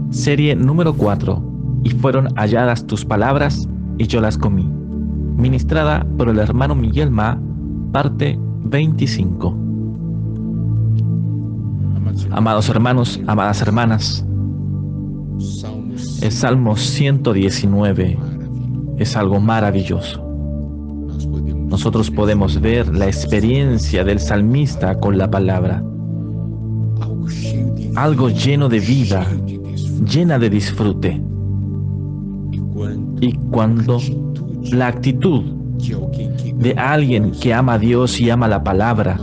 Serie número 4. Y fueron halladas tus palabras, y yo las comí. Ministrada por el hermano Miguel Ma, parte 25. Amados hermanos, amadas hermanas, el Salmo 119 es algo maravilloso. Nosotros podemos ver la experiencia del salmista con la palabra. Algo lleno de vida, llena de disfrute. Y cuando la actitud de alguien que ama a Dios y ama la palabra,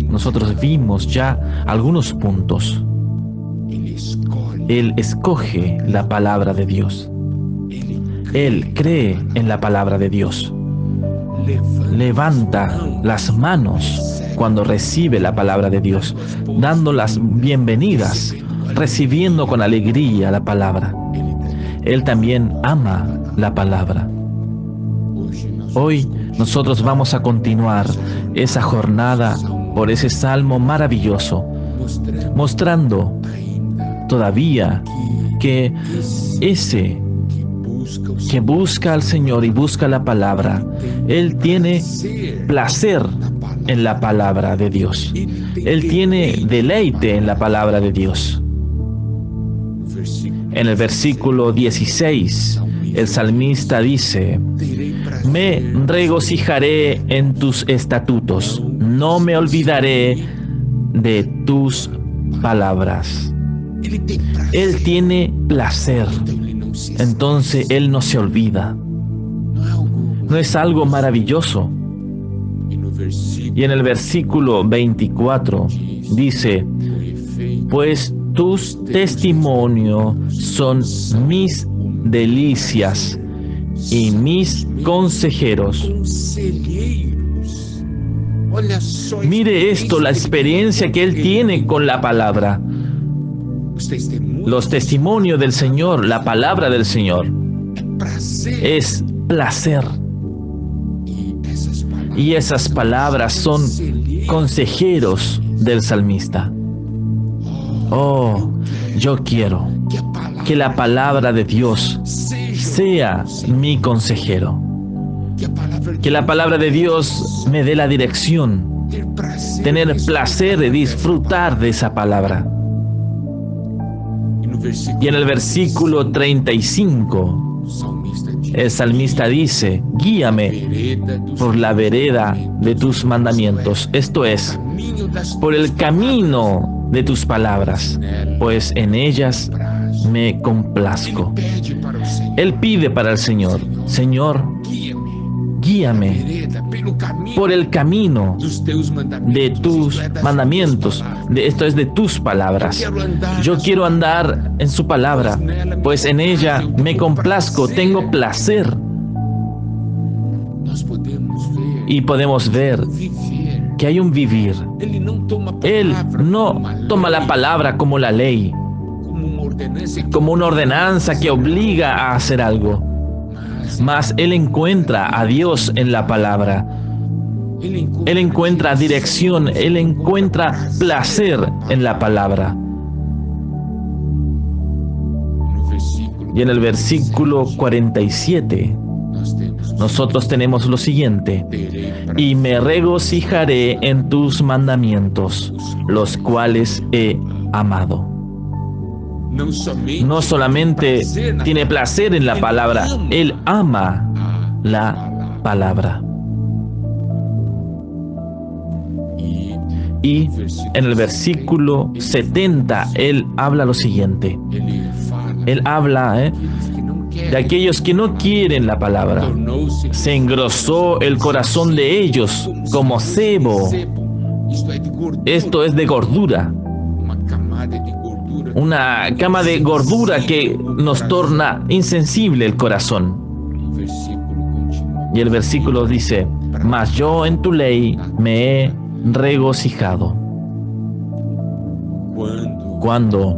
nosotros vimos ya algunos puntos. Él escoge la palabra de Dios. Él cree en la palabra de Dios. Levanta las manos cuando recibe la palabra de Dios, dando las bienvenidas, recibiendo con alegría la palabra. Él también ama la palabra. Hoy nosotros vamos a continuar esa jornada por ese salmo maravilloso, mostrando todavía que ese que busca al Señor y busca la palabra, Él tiene placer en la palabra de Dios. Él tiene deleite en la palabra de Dios. En el versículo 16, el salmista dice: me regocijaré en tus estatutos, no me olvidaré de tus palabras. Él tiene placer, entonces Él no se olvida. ¿No es algo maravilloso? Y en el versículo 24 dice: pues tus testimonios son mis delicias y mis consejeros. Mire esto, la experiencia que él tiene con la palabra. Los testimonios del Señor, la palabra del Señor, es placer. Y esas palabras son consejeros del salmista. Oh, yo quiero que la palabra de Dios sea mi consejero. Que la palabra de Dios me dé la dirección. Tener placer de disfrutar de esa palabra. Y en el versículo 35, el salmista dice: guíame por la vereda de tus mandamientos. Esto es, por el camino de tus palabras, pues en ellas me complazco. Él pide para el Señor: Señor, guíame por el camino de tus mandamientos. Esto es, de tus palabras. Yo quiero andar en su palabra, pues en ella me complazco, tengo placer. Y podemos ver que hay un vivir. Él no toma la palabra como la ley, como una ordenanza que obliga a hacer algo. Mas Él encuentra a Dios en la palabra. Él encuentra dirección, Él encuentra placer en la palabra. Y en el versículo 47, nosotros tenemos lo siguiente: y me regocijaré en tus mandamientos, los cuales he amado. No solamente tiene placer en la palabra, Él ama la palabra. Y en el versículo 70, Él habla lo siguiente. Él habla de aquellos que no quieren la palabra. Se engrosó el corazón de ellos como sebo. Esto es de gordura. Una cama de gordura que nos torna insensible el corazón. Y el versículo dice: mas yo en tu ley me he regocijado. Cuando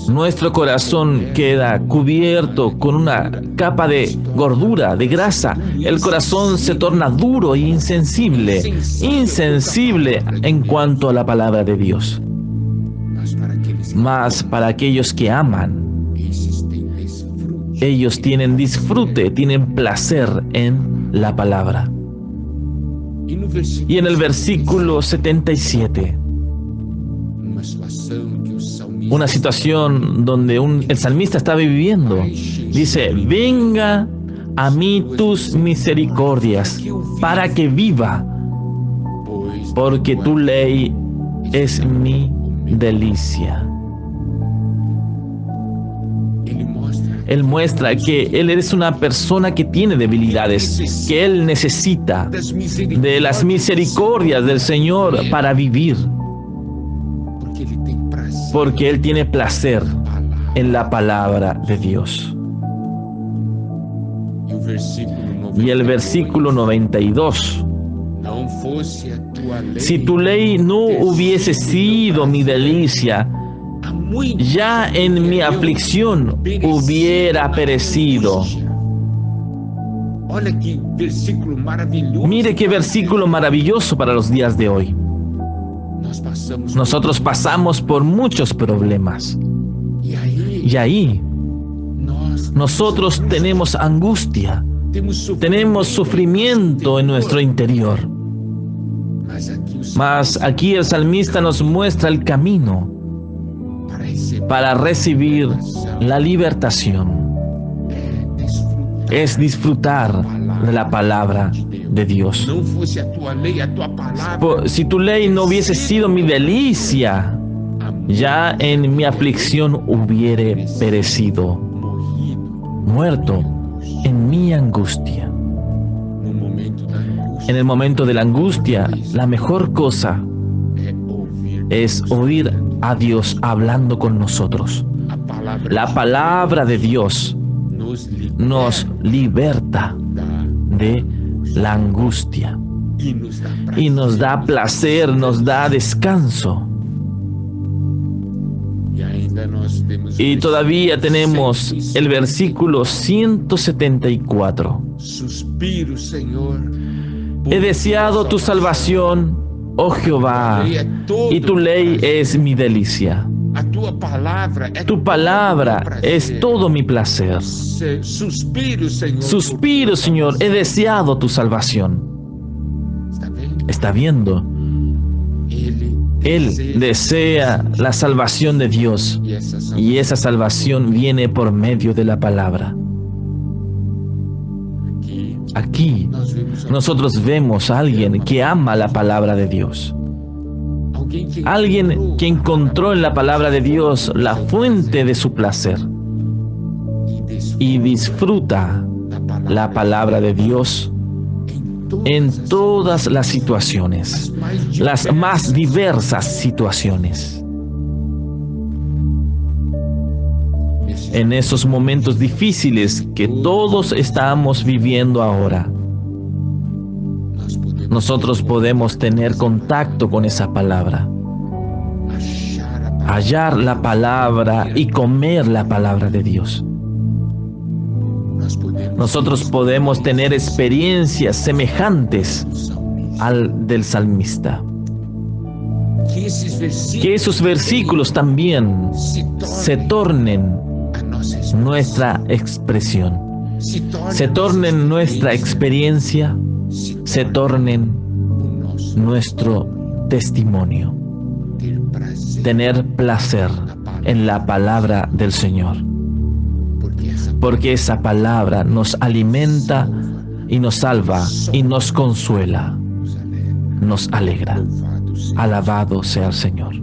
nuestro corazón queda cubierto con una capa de gordura, de grasa, el corazón se torna duro e insensible en cuanto a la palabra de Dios. Mas para aquellos que aman, ellos tienen disfrute, tienen placer en la palabra. Y en el versículo 77, una situación donde el salmista está viviendo, dice: venga a mí tus misericordias para que viva, porque tu ley es mi delicia. Él muestra que él es una persona que tiene debilidades, que él necesita de las misericordias del Señor para vivir, porque él tiene placer en la palabra de Dios. Y el versículo 92: si tu ley no hubiese sido mi delicia, ya en mi aflicción hubiera perecido. Mire qué versículo maravilloso para los días de hoy. Nosotros pasamos por muchos problemas. Y ahí nosotros tenemos angustia, tenemos sufrimiento en nuestro interior. Mas aquí el salmista nos muestra el camino para recibir la libertación. Es disfrutar de la palabra de Dios. Si tu ley no hubiese sido mi delicia, ya en mi aflicción hubiere perecido, muerto en mi angustia. En el momento de la angustia, la mejor cosa es oír a Dios hablando con nosotros. La palabra de Dios nos liberta de la angustia y nos da placer, nos da descanso. Y todavía tenemos el versículo 174. He deseado tu salvación, oh Jehová, y tu ley es mi delicia. Tu palabra es todo mi placer. Suspiro, Señor, he deseado tu salvación. ¿Está viendo? Él desea la salvación de Dios, y esa salvación viene por medio de la palabra. Aquí nosotros vemos a alguien que ama la palabra de Dios. Alguien que encontró en la palabra de Dios la fuente de su placer y disfruta la palabra de Dios en todas las situaciones, las más diversas situaciones. En esos momentos difíciles que todos estamos viviendo ahora, nosotros podemos tener contacto con esa palabra, hallar la palabra y comer la palabra de Dios. Nosotros podemos tener experiencias semejantes al del salmista. Que esos versículos también se tornen nuestra expresión, se tornen nuestra experiencia, se tornen nuestro testimonio. Tener placer en la palabra del Señor, porque esa palabra nos alimenta y nos salva y nos consuela, nos alegra. Alabado sea el Señor.